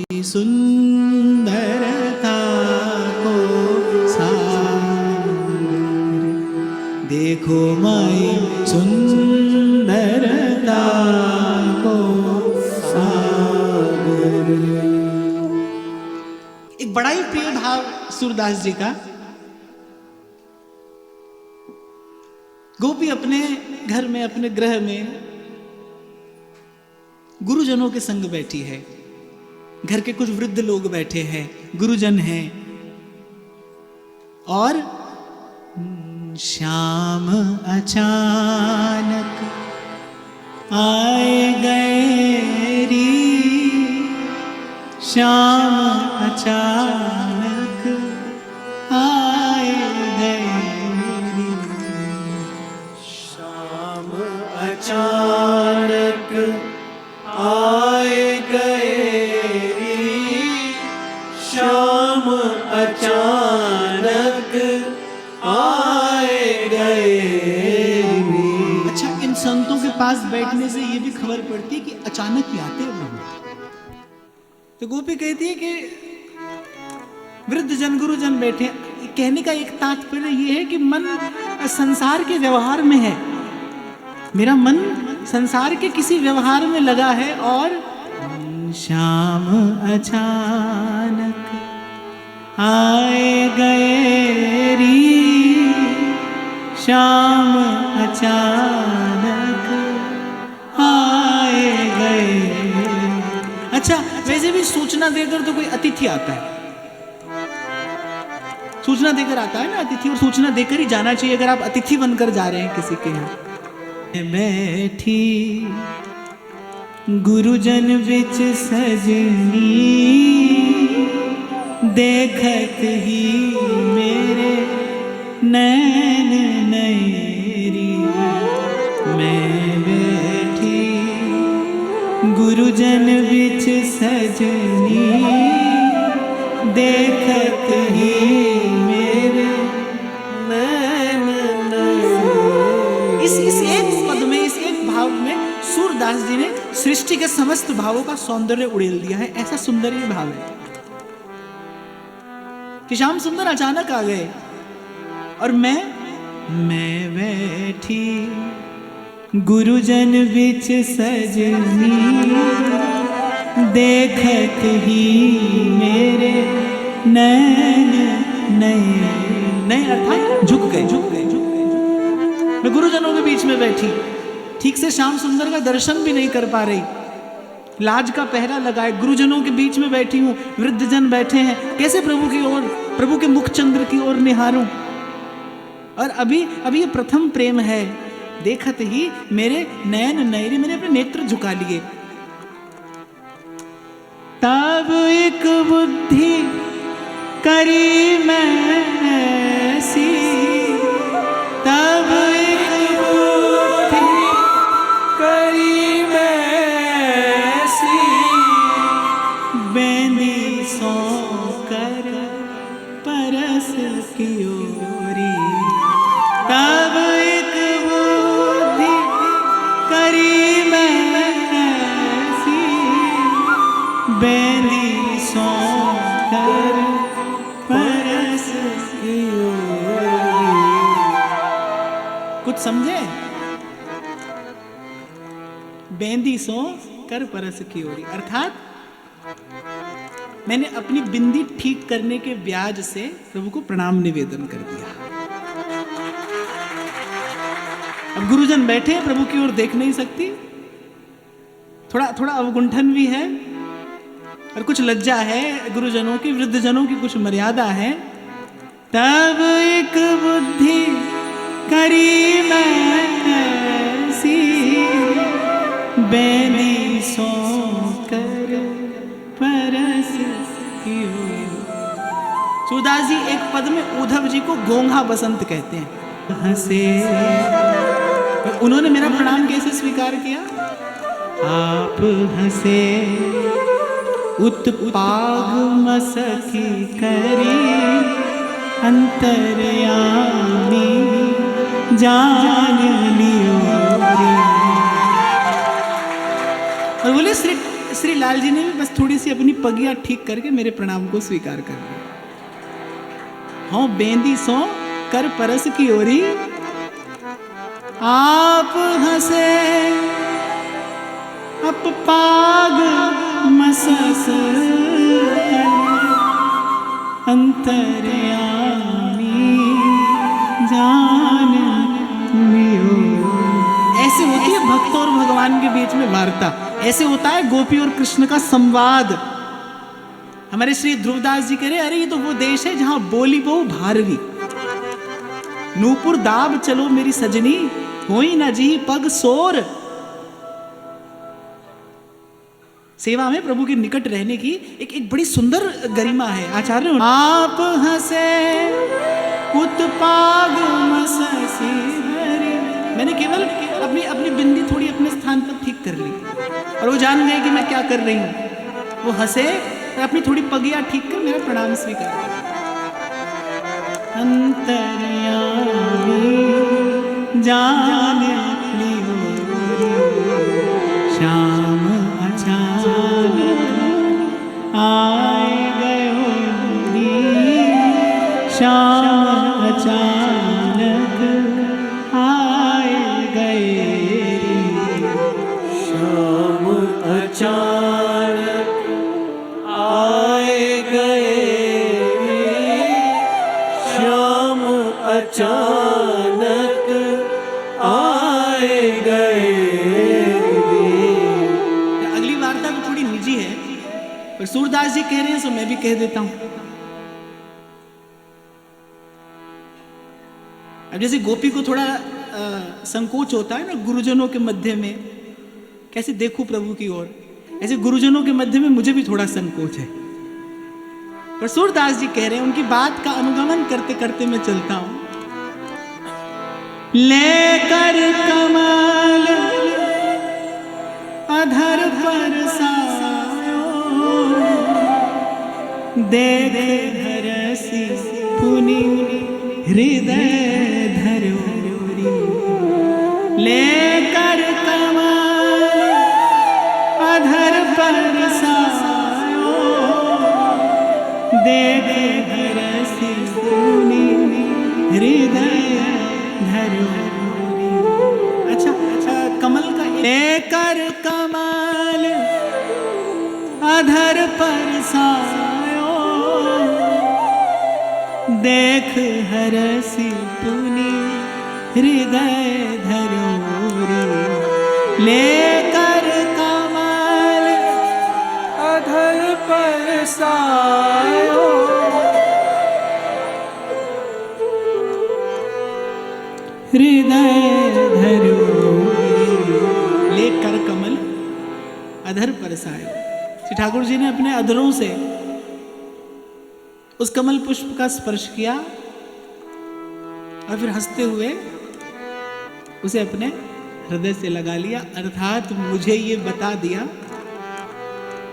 सुंदरता को सागर, देखो माई सुंदरता को सागर। एक बड़ा ही प्रिय भाव सूरदास जी का। गोपी अपने घर में, अपने गृह में गुरुजनों के संग बैठी है। घर के कुछ वृद्ध लोग बैठे हैं, गुरुजन हैं, और श्याम अचानक आए गए री, श्याम अचानक आए गए री, श्याम अचानक आए गए, श्याम अचानक आए गए। अच्छा, इन संतों के पास बैठने से ये भी खबर पड़ती है कि अचानक ही आते हैं ब्रह्म। तो गोपी कहती है कि वृद्ध जन, गुरुजन बैठे। कहने का एक तात्पर्य ये है कि मन संसार के व्यवहार में है, मेरा मन संसार के किसी व्यवहार में लगा है, और श्याम अचानक आए गए री, श्याम अचानक आए गए। अच्छा, वैसे भी सूचना देकर तो कोई अतिथि आता है, सूचना देकर आता है ना अतिथि, और सूचना देकर ही जाना चाहिए अगर आप अतिथि बनकर जा रहे हैं किसी के यहाँ। बैठी गुरुजन बिच सजनी, देखत ही मेरे नैन नैरी। मैं बैठी गुरुजन बिच सजनी, देखत ही मेरे नैन नैरी। इस एक पद में, इस एक भाव में सूरदास जी ने सृष्टि के समस्त भावों का सौंदर्य उड़ेल दिया है। ऐसा सुंदर ये भाव है कि श्याम सुंदर अचानक आ गए, और मैं बैठी गुरुजन बिच सजनी, देखत ही मेरे नैन नए अर्थात झुक गए। मैं गुरुजनों के बीच में बैठी, ठीक से श्याम सुंदर का दर्शन भी नहीं कर पा रही, लाज का पहरा लगाए, गुरुजनों के बीच में बैठी हूँ, वृद्धजन बैठे हैं, कैसे प्रभु की ओर, प्रभु के मुख चंद्र की ओर निहारूं। और अभी ये प्रथम प्रेम है, देखत ही मेरे नयन नयरी, मैंने अपने नेत्र झुका लिए। तब एक बुद्धि करी मैं ऐसी, तब एक बुद्धि करी मैं ऐसी, बेंदी सो कर परस की ओरी। तब एक बुद्धि करी मैं ऐसी, बेंदी सो कर परस की ओरी। कुछ समझे? बेंदी सो कर परस की ओरी, अर्थात मैंने अपनी बिंदी ठीक करने के ब्याज से प्रभु को प्रणाम निवेदन कर दिया। अब गुरुजन बैठे हैं, प्रभु की ओर देख नहीं सकती, थोड़ा अवगुंठन भी है और कुछ लज्जा है, गुरुजनों की, वृद्धजनों की कुछ मर्यादा है। तब एक बुद्धि करी मैं ऐसी, बेनी सो कर परस की ओर। सूरदास जी एक पद में उद्धव जी को गोंघा बसंत कहते हैं। हंसे, उन्होंने मेरा प्रणाम कैसे स्वीकार किया? आप हंसे उत्पाग मसखी करी, अंतर्यामी जान लियो। और बोले श्री लाल जी ने भी बस थोड़ी सी अपनी पगिया ठीक करके मेरे प्रणाम को स्वीकार कर लिया। हाँ बेंदी सो कर परस की ओरी आप हंसे अप पाग मसस अंतर्यामी जान लियो। ऐसे होती है भक्त और भगवान के बीच में वार्ता, ऐसे होता है गोपी और कृष्ण का संवाद। हमारे श्री ध्रुवदास जी कह रहे अरे ये तो वो देश है जहां बोली बहु भारवी, नूपुर दाब चलो मेरी सजनी, होई न जी पग सोर। सेवा में प्रभु के निकट रहने की एक बड़ी सुंदर गरिमा है। आचार्य आप हंसे उत्पाग मससी हरि, मैंने केवल अपनी अपनी बिंदी थोड़ी अपने स्थान पर ठीक कर ली और वो जान गए कि मैं क्या कर रही हूं। वो हंसे और अपनी थोड़ी पगिया ठीक कर मेरा प्रणाम स्वीकार कर। अंतर्यामी जान लियो श्याम अचानक आए गयो नी, श्याम अचानक आए गए रे, श्याम अचानक आए गए रे, श्याम अचानक आए गए रे। अगली वार्ता भी थोड़ी निजी है पर सूरदास जी कह रहे हैं सो मैं भी कह देता हूं। अब जैसे गोपी को थोड़ा संकोच होता है ना गुरुजनों के मध्य में, कैसे देखूं प्रभु की ओर, ऐसे गुरुजनों के मध्य में मुझे भी थोड़ा संकोच है। पर सूरदास जी कह रहे हैं, उनकी बात का अनुगमन करते करते मैं चलता हूं। लेकर कमल अधर पर सायो, देख हरसी पुनि हृदय धरो री। लेकर कमल अधर पर सायो, देख हरसी पुनि हृदय धरो री। अच्छा कमल का लेकर कमल अधर पर सायो, देख हरसी पुनि हृदय धरो रे। लेकर कमल अधर पर सायो, हृदय धरो रे। लेकर कमल अधर पर सायो, श्री ठाकुर जी ने अपने अधरों से उस कमल पुष्प का स्पर्श किया और फिर हंसते हुए उसे अपने हृदय से लगा लिया। अर्थात मुझे ये बता दिया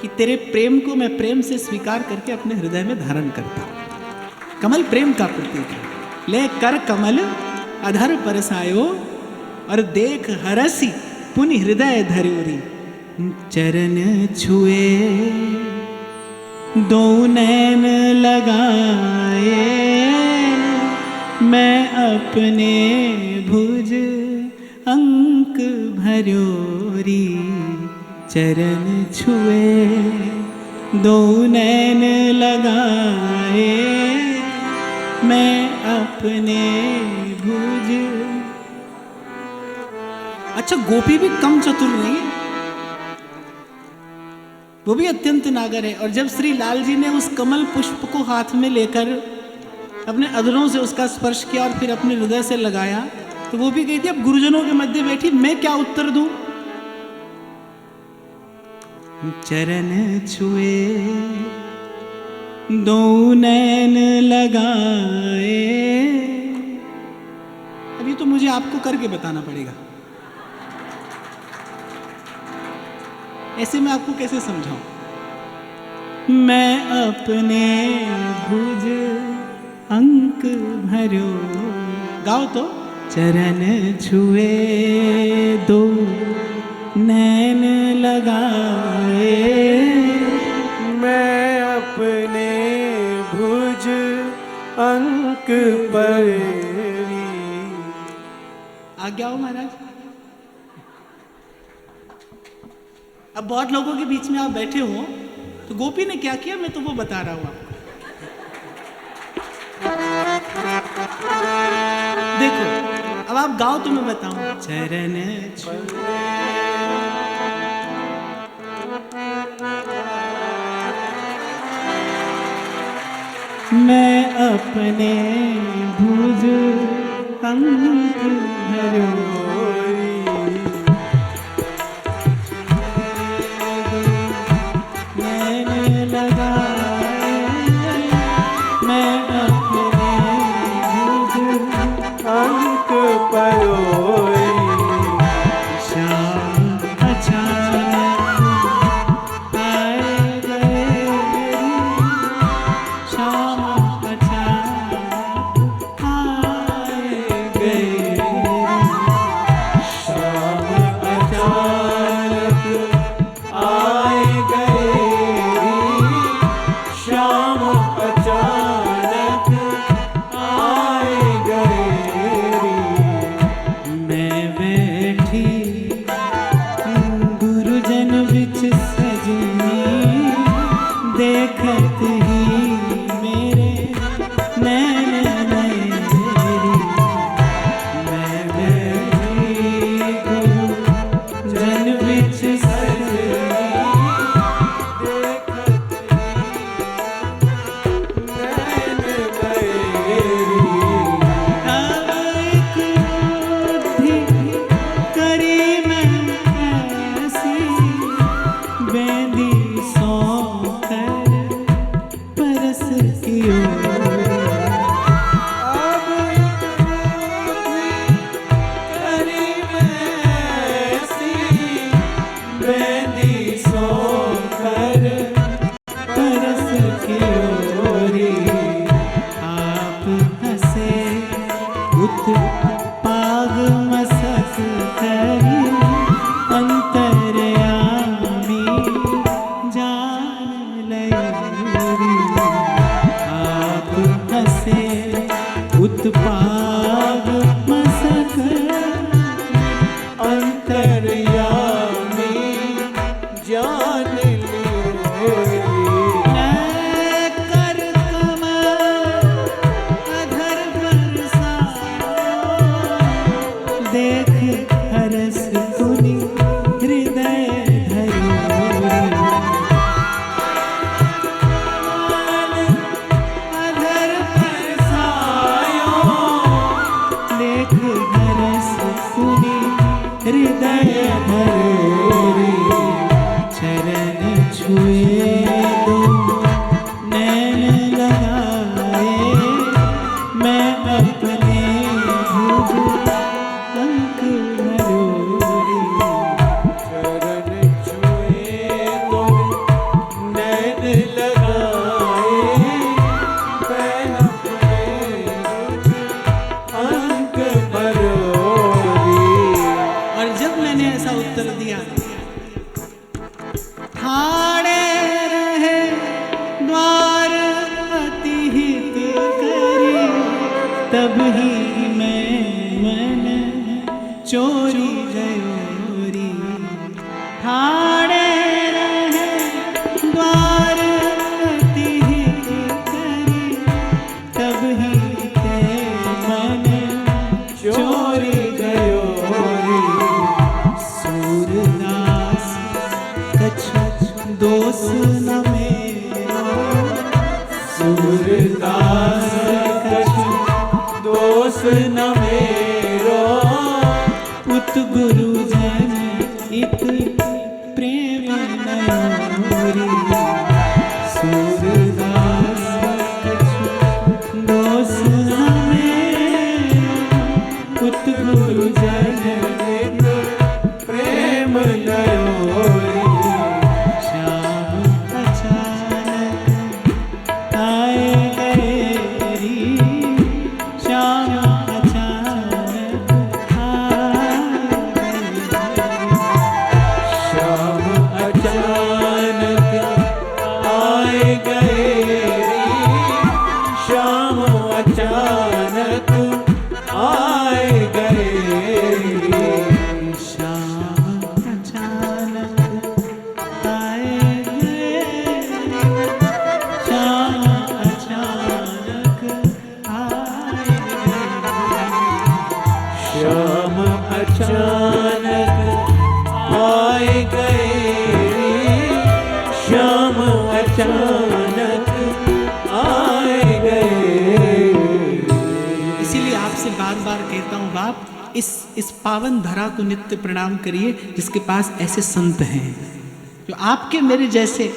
कि तेरे प्रेम को मैं प्रेम से स्वीकार करके अपने हृदय में धारण करता हूं। कमल प्रेम का प्रतीक है। ले कर कमल अधर परसायो और देख हरसी पुनि हृदय धर्योरी। चरण छुए दो नैन लगाए, मैं अपने भुज अंक भर्योरी। चरण छुए दो नैन लगाए, मैं अपने भुज। अच्छा गोपी भी कम चतुर नहीं है, वो भी अत्यंत नागर है। और जब श्री लाल जी ने उस कमल पुष्प को हाथ में लेकर अपने अधरों से उसका स्पर्श किया और फिर अपने हृदय से लगाया, तो वो भी कही थी अब गुरुजनों के मध्य बैठी मैं क्या उत्तर दूं। चरण छुए दो नैन लगाए। अभी तो मुझे आपको करके बताना पड़ेगा, ऐसे मैं आपको कैसे समझाऊं। मैं अपने भुज अंक भरो, गाओ तो। चरण छुए दो नैन लगाए मैं अपने भुज अंक पर। आज्ञा हो महाराज। अब बहुत लोगों के बीच में आप बैठे हो, तो गोपी ने क्या किया मैं तो वो बता रहा हूं आपको। देखो अब आप गाओ तो मैं बताऊं। चरण छुए मैं अपने भुज अंक धरोई मैंने लगाए मैं अपने भुज अंक परोई। श्याम अचानक आए गए श्याम अचानक आए गए श्याम अचानक आए गए। श्याम अचानक आए गए। मैं बैठी गुरुजन बिच सजनी देखत ही मेरे नैन नयरी। मैं बैठी गुरुजन बिच सजनी पाग मसक करी अंतरयामी जान लयोरी। आप हसे उत्पाग मसक अंतर्यामी जान लियोरी। कर कमल अधर बरसाओ देख हरस तुनि हृदय धरोरी। अधर बरसाओ देख हरस तुनि हृदय धरोरी। चरण छुए दो नैन लगाए मैं अपने भुज अंक धरोरी। चरण छुए तो नैन लगाए मैं अपने भुज अंक परोई। और जब मैंने ऐसा उत्तर दिया, ठाड़े रहे द्वार अति हित करी तब ही मैं मन चोरी गयोरी। ठाड़े रहे द्वार अति हित करी तब ही ते मन चोरी गयोरी। सूरदास कछु दोष न मेरो सूरदास कछु दोष न मेरो। पुत गुरुजन इत प्रेम नयोरी। सूरदास कछु दोष न मेरो पुत गुरुजन इत प्रेम नयोरी। श्याम अचानक आए गए श्याम अचानक अचानक आए गए। इसीलिए आपसे बार बार कहता हूँ बाप, इस पावन धरा को नित्य प्रणाम करिए जिसके पास ऐसे संत हैं जो आपके मेरे जैसे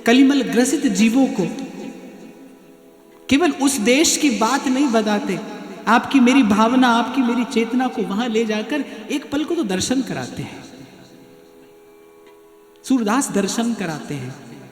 कलिमल ग्रसित जीवों को केवल उस देश की बात नहीं बताते, आपकी मेरी भावना, आपकी मेरी चेतना को वहां ले जाकर एक पल को तो दर्शन कराते हैं। सूरदास दर्शन कराते हैं।